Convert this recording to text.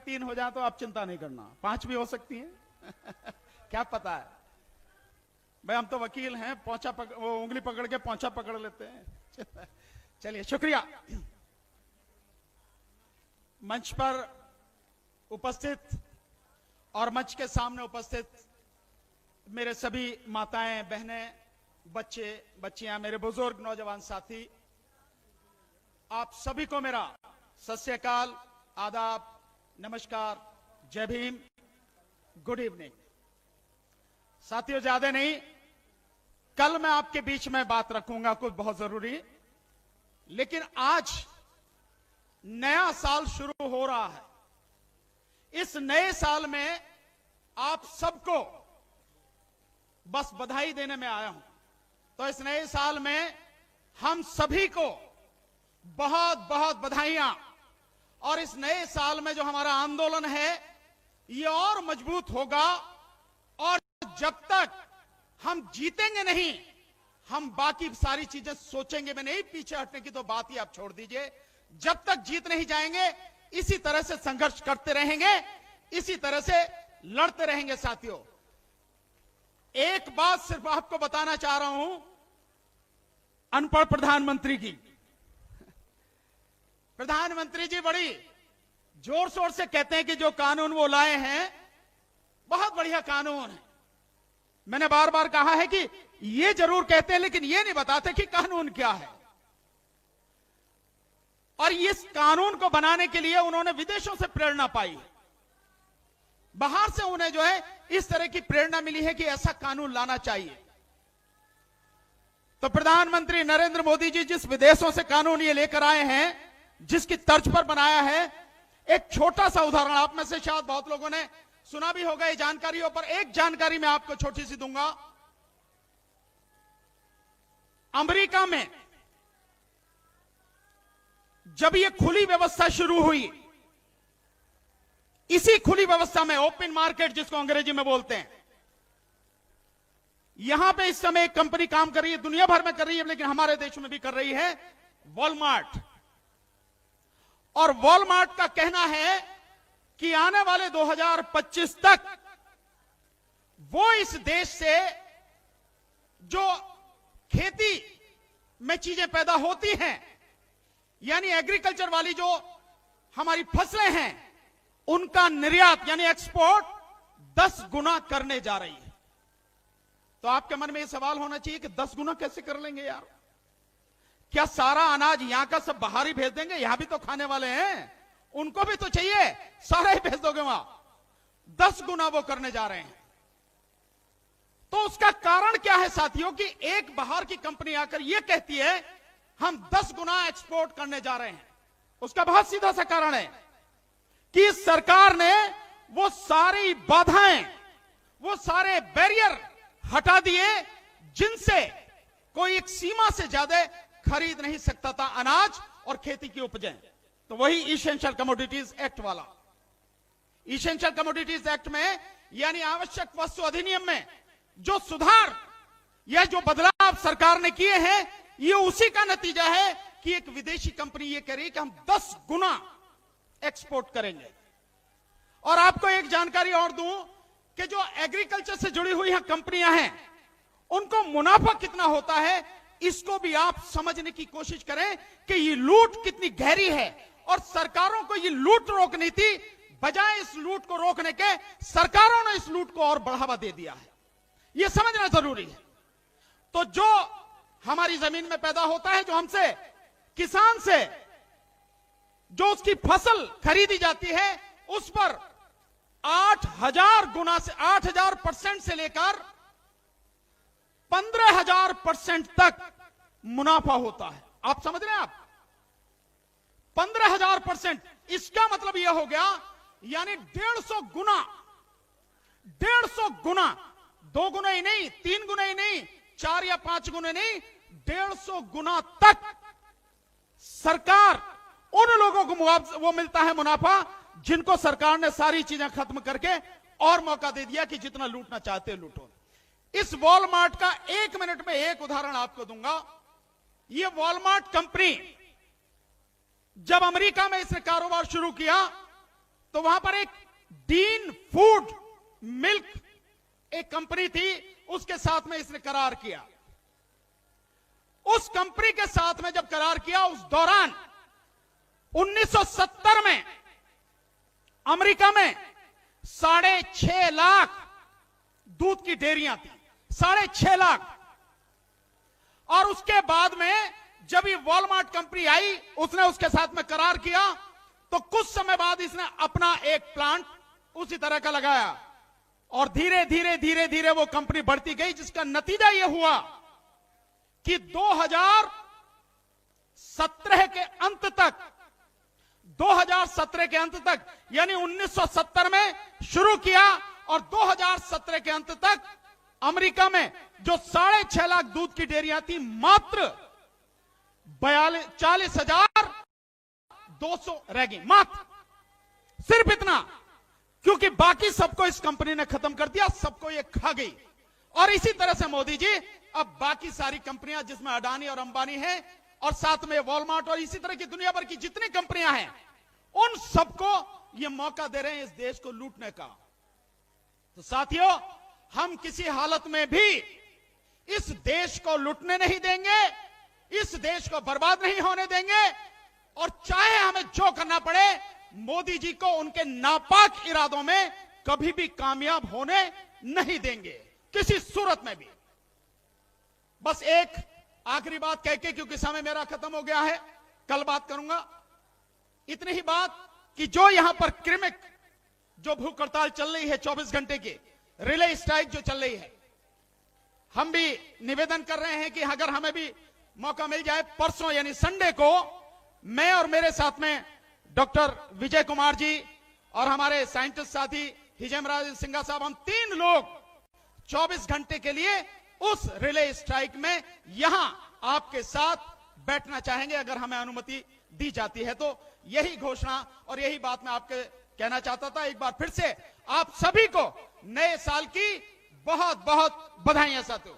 3 हो जाए तो आप चिंता नहीं करना, 5 भी हो सकती हैं क्या पता है भाई, हम तो वकील हैं, वो उंगली पकड़ के पोंछा पकड़ लेते हैं चलिए शुक्रिया। मंच पर उपस्थित और मंच के सामने उपस्थित मेरे सभी माताएं, बहनें, बच्चे, बच्चियां, मेरे बुजुर्ग नौजवान साथी, आप सभी को मेरा सत श्री अकाल, आदाब, नमस्कार, जय भीम, गुड इवनिंग। साथियों, ज्यादा नहीं, कल मैं आपके बीच में बात रखूंगा कुछ बहुत जरूरी, लेकिन आज नया साल शुरू हो रहा है। इस नए साल में आप सबको बस बधाई देने में आया हूं। तो इस नए साल में हम सभी को बहुत बहुत बधाइयां, और इस नए साल में जो हमारा आंदोलन है ये और मजबूत होगा, और जब तक हम जीतेंगे नहीं, हम बाकी सारी चीजें सोचेंगे भी नहीं, पीछे हटने की तो बात ही आप छोड़ दीजिए। जब तक जीत नहीं जाएंगे इसी तरह से संघर्ष करते रहेंगे, इसी तरह से लड़ते रहेंगे। साथियों, एक बात सिर्फ आपको बताना चाह रहा हूं, अनपढ़ प्रधानमंत्री की। प्रधानमंत्री जी बड़ी जोर शोर से कहते हैं कि जो कानून वो लाए हैं बहुत बढ़िया कानून है। मैंने बार बार कहा है कि ये जरूर कहते हैं लेकिन ये नहीं बताते कि कानून क्या है। और इस कानून को बनाने के लिए उन्होंने विदेशों से प्रेरणा पाई, बाहर से उन्हें जो है इस तरह की प्रेरणा मिली है कि ऐसा कानून लाना चाहिए। तो प्रधानमंत्री नरेंद्र मोदी जी जिस विदेशों से कानून ये लेकर आए हैं, जिसकी तर्ज पर बनाया है, एक छोटा सा उदाहरण, आप में से शायद बहुत लोगों ने सुना भी होगा ये जानकारियों पर, एक जानकारी मैं आपको छोटी सी दूंगा। अमेरिका में जब ये खुली व्यवस्था शुरू हुई, इसी खुली व्यवस्था में, ओपन मार्केट जिसको अंग्रेजी में बोलते हैं, यहां पे इस समय एक कंपनी काम कर रही है, दुनिया भर में कर रही है लेकिन हमारे देश में भी कर रही है, वॉलमार्ट। और वॉलमार्ट का कहना है कि आने वाले 2025 तक वो इस देश से जो खेती में चीजें पैदा होती हैं, यानी एग्रीकल्चर वाली जो हमारी फसलें हैं, उनका निर्यात यानी एक्सपोर्ट 10 गुना करने जा रही है। तो आपके मन में यह सवाल होना चाहिए कि 10 गुना कैसे कर लेंगे यार? क्या सारा अनाज यहां का सब बाहर ही भेज देंगे? यहां भी तो खाने वाले हैं, उनको भी तो चाहिए, सारा ही भेज दोगे वहां? 10 गुना वो करने जा रहे हैं। तो उसका कारण क्या है साथियों कि एक बाहर की कंपनी आकर यह कहती है हम 10 गुना एक्सपोर्ट करने जा रहे हैं। उसका बहुत सीधा सा कारण है कि सरकार ने वो सारी बाधाएं, वो सारे बैरियर हटा दिए जिनसे कोई एक सीमा से ज्यादा खरीद नहीं सकता था अनाज और खेती की उपजें। तो वही इसेंशियल कमोडिटीज एक्ट वाला, इसेंशियल कमोडिटीज एक्ट में यानी आवश्यक वस्तु अधिनियम में जो सुधार या जो बदलाव सरकार ने किए हैं, ये उसी का नतीजा है कि एक विदेशी कंपनी ये कह रही है कि हम 10 गुना एक्सपोर्ट करेंगे। और आपको एक जानकारी और दूं कि जो एग्रीकल्चर से जुड़ी हुई कंपनियां हैं, उनको मुनाफा कितना होता है, इसको भी आप समझने की कोशिश करें कि ये लूट कितनी गहरी है। और सरकारों को ये लूट रोकनी थी, बजाय इस लूट को रोकने के सरकारों ने इस लूट को और बढ़ावा दे दिया है। यह समझना जरूरी है। तो जो हमारी जमीन में पैदा होता है, जो हमसे किसान से जो उसकी फसल खरीदी जाती है, उस पर 8,000 गुना से 8,000% से लेकर 15,000% तक मुनाफा होता है। आप समझ रहे हैं? आप 15,000%, इसका मतलब यह हो गया यानी 150 गुना, 150 गुना, 2 गुना ही नहीं, 3 गुना ही नहीं, 4 या 5 गुना नहीं, 150 गुना तक सरकार उन लोगों को वो मिलता है मुनाफा जिनको सरकार ने सारी चीजें खत्म करके और मौका दे दिया कि जितना लूटना चाहते लूटो। इस वॉलमार्ट का 1 मिनट में एक उदाहरण आपको दूंगा। यह वॉलमार्ट कंपनी जब अमेरिका में इसने कारोबार शुरू किया तो वहां पर एक डीन फूड मिल्क एक कंपनी थी, उसके साथ में इसने करार किया। उस कंपनी के साथ में जब करार किया, उस दौरान 1970 में अमेरिका में 6.5 लाख दूध की डेयरियां थी, 6.5 लाख। और उसके बाद में जब ये वॉलमार्ट कंपनी आई, उसने उसके साथ में करार किया, तो कुछ समय बाद इसने अपना एक प्लांट उसी तरह का लगाया और धीरे धीरे धीरे धीरे वो कंपनी बढ़ती गई, जिसका नतीजा यह हुआ कि 2017 के अंत तक यानी 1970 में शुरू किया और 2017 के अंत तक अमेरिका में जो 6.5 लाख दूध की डेयरियां थी, मात्र 40,200 रह गई, मात्र। सिर्फ इतना, क्योंकि बाकी सबको इस कंपनी ने खत्म कर दिया, सबको ये खा गई। और इसी तरह से मोदी जी अब बाकी सारी कंपनियां, जिसमें अडानी और अंबानी हैं और साथ में वॉलमार्ट और इसी तरह की दुनिया भर की जितनी कंपनियां हैं, उन सबको ये मौका दे रहे हैं इस देश को लूटने का। तो साथियों, हम किसी हालत में भी इस देश को लूटने नहीं देंगे, इस देश को बर्बाद नहीं होने देंगे, और चाहे हमें जो करना पड़े, मोदी जी को उनके नापाक इरादों में कभी भी कामयाब होने नहीं देंगे, किसी सूरत में भी। बस एक आखिरी बात कह के, क्योंकि समय मेरा खत्म हो गया है, कल बात करूंगा। इतनी ही बात कि जो यहां पर क्रिमिक जो भूख हड़ताल चल रही है 24 घंटे की, रिले स्ट्राइक जो चल रही है, हम भी निवेदन कर रहे हैं कि अगर हमें भी मौका मिल जाए, परसों यानी संडे को मैं और मेरे साथ में डॉक्टर विजय कुमार जी और हमारे साइंटिस्ट साथी हिजमराज सिंघा साहब, हम 3 लोग 24 घंटे के लिए उस रिले स्ट्राइक में यहां आपके साथ बैठना चाहेंगे, अगर हमें अनुमति दी जाती है तो। यही घोषणा और यही बात मैं आपके कहना चाहता था। एक बार फिर से आप सभी को नए साल की बहुत बहुत बधाइयां साथियों।